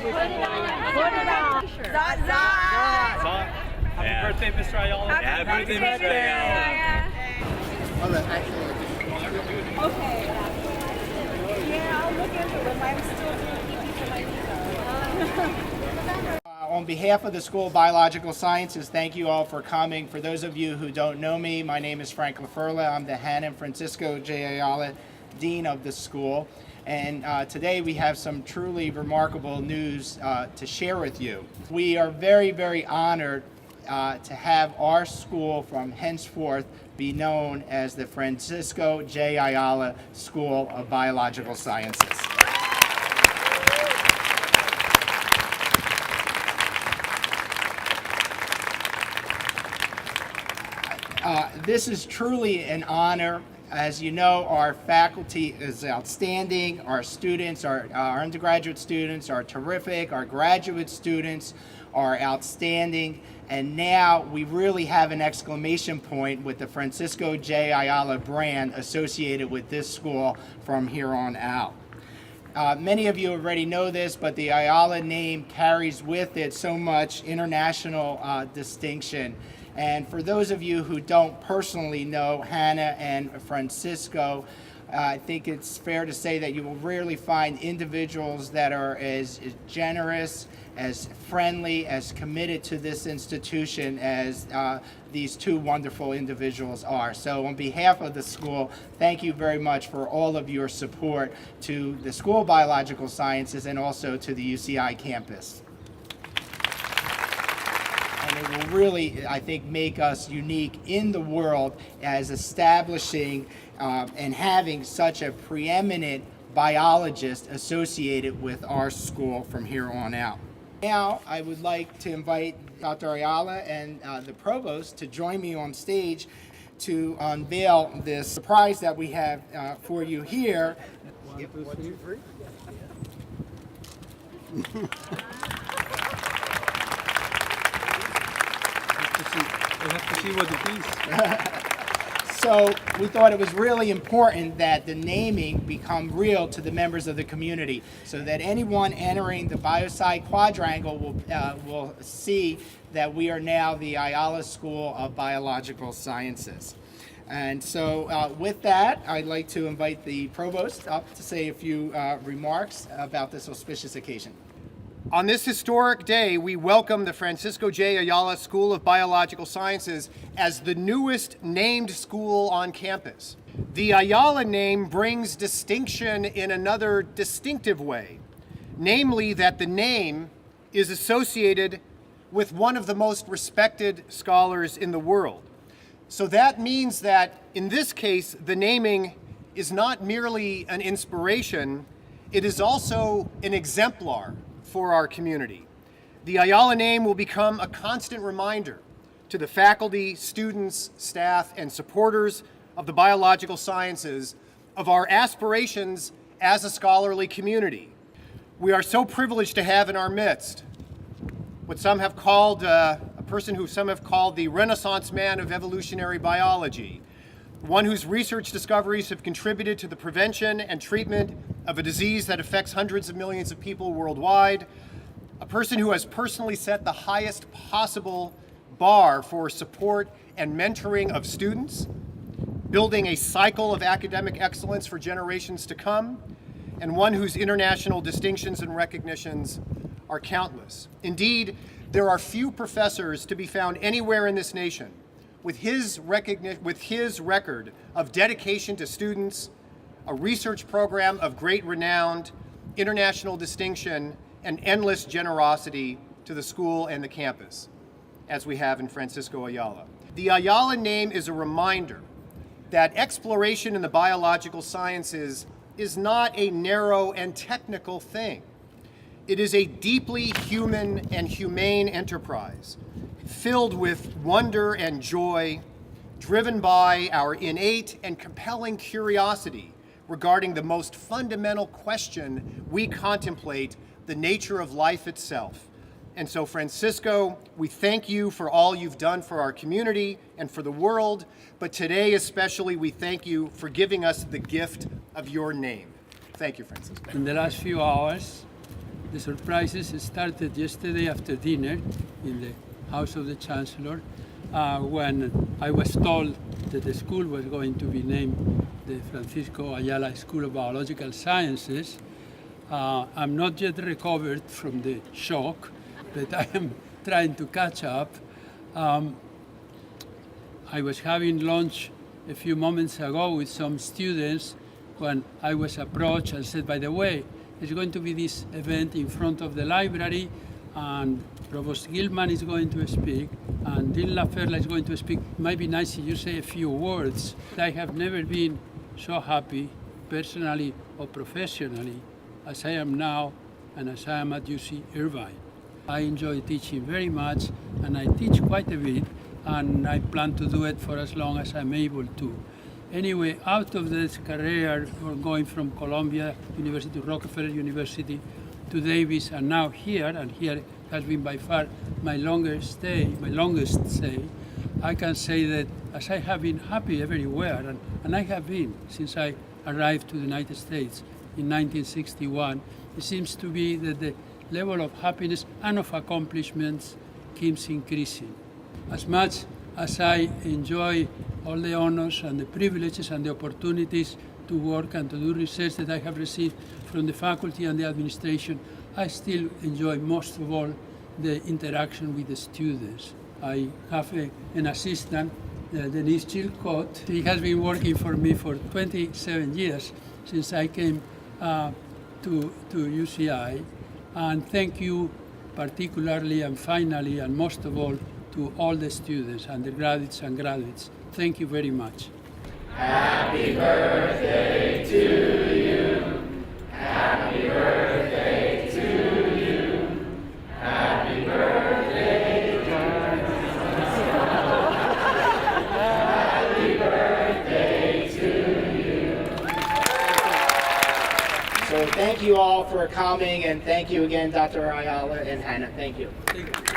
Happy birthday, Mr. Ayala. Happy birthday, Mr. Ayala. Okay. Yeah, I'll look into it. I'm still doing EP for my niece. On behalf of the School of Biological Sciences, thank you all for coming. For those of you who don't know me, my name is Frank LaFurla. I'm the Hannah and Francisco J. Ayala Dean of the school. And today we have some truly remarkable news to share with you. We are very, very honored to have our school from henceforth be known as the Francisco J. Ayala School of Biological Sciences. This is truly an honor. As you know, our faculty is outstanding. Our students, our undergraduate students are terrific. Our graduate students are outstanding. And now we really have an exclamation point with the Francisco J. Ayala brand associated with this school from here on out. Many of you already know this, but the Ayala name carries with it so much international distinction. And for those of you who don't personally know Hannah and Francisco, I think it's fair to say that you will rarely find individuals that are as generous, as friendly, as committed to this institution as these two wonderful individuals are. So on behalf of the school, thank you very much for all of your support to the School of Biological Sciences and also to the UCI campus. And it will really, I think, make us unique in the world as establishing and having such a preeminent biologist associated with our school from here on out. Now, I would like to invite Dr. Ayala and the provost to join me on stage to unveil this surprise that we have for you here. 1, 2, 3. We have to see what it is. So we thought it was really important that the naming become real to the members of the community, so that anyone entering the Biosci Quadrangle will see that we are now the Ayala School of Biological Sciences. And so with that, I'd like to invite the provost up to say a few remarks about this auspicious occasion. On this historic day, we welcome the Francisco J. Ayala School of Biological Sciences as the newest named school on campus. The Ayala name brings distinction in another distinctive way, namely that the name is associated with one of the most respected scholars in the world. So that means that, in this case, the naming is not merely an inspiration, it is also an exemplar for our community. The Ayala name will become a constant reminder to the faculty, students, staff, and supporters of the biological sciences of our aspirations as a scholarly community. We are so privileged to have in our midst what some have called a person who some have called the Renaissance man of evolutionary biology, one whose research discoveries have contributed to the prevention and treatment of a disease that affects hundreds of millions of people worldwide, a person who has personally set the highest possible bar for support and mentoring of students, building a cycle of academic excellence for generations to come, and one whose international distinctions and recognitions are countless. Indeed, there are few professors to be found anywhere in this nation with his record of dedication to students, a research program of great renown, international distinction, and endless generosity to the school and the campus, as we have in Francisco Ayala. The Ayala name is a reminder that exploration in the biological sciences is not a narrow and technical thing. It is a deeply human and humane enterprise, filled with wonder and joy, driven by our innate and compelling curiosity regarding the most fundamental question we contemplate, the nature of life itself. And so, Francisco, we thank you for all you've done for our community and for the world, but today especially we thank you for giving us the gift of your name. Thank you, Francisco. In the last few hours, The surprises started yesterday after dinner in the House of the Chancellor when I was told that the school was going to be named the Francisco Ayala School of Biological Sciences. I'm not yet recovered from the shock, but I am trying to catch up. I was having lunch a few moments ago with some students when I was approached and said, by the way, there's going to be this event in front of the library and Provost Gilman is going to speak and Dean Laferla is going to speak. It might be nice if you say a few words. I have never been so happy, personally or professionally, as I am now and as I am at UC Irvine. I enjoy teaching very much and I teach quite a bit and I plan to do it for as long as I'm able to. Anyway, out of this career, going from Columbia University to Rockefeller University to Davis and now here, and here has been by far my longest stay, I can say that as I have been happy everywhere, and I have been since I arrived to the United States in 1961, it seems to be that the level of happiness and of accomplishments keeps increasing. As much as I enjoy all the honors and the privileges and the opportunities to work and to do research that I have received from the faculty and the administration, I still enjoy most of all the interaction with the students. I have an assistant, Denise Chilcott. He has been working for me for 27 years since I came to UCI. And thank you particularly and finally and most of all to all the students, undergraduates and graduates. Thank you very much. Happy birthday to you. Happy birthday to you. Happy birthday. Happy birthday to you. So thank you all for coming, and thank you again, Dr. Ayala and Hannah. Thank you. Thank you.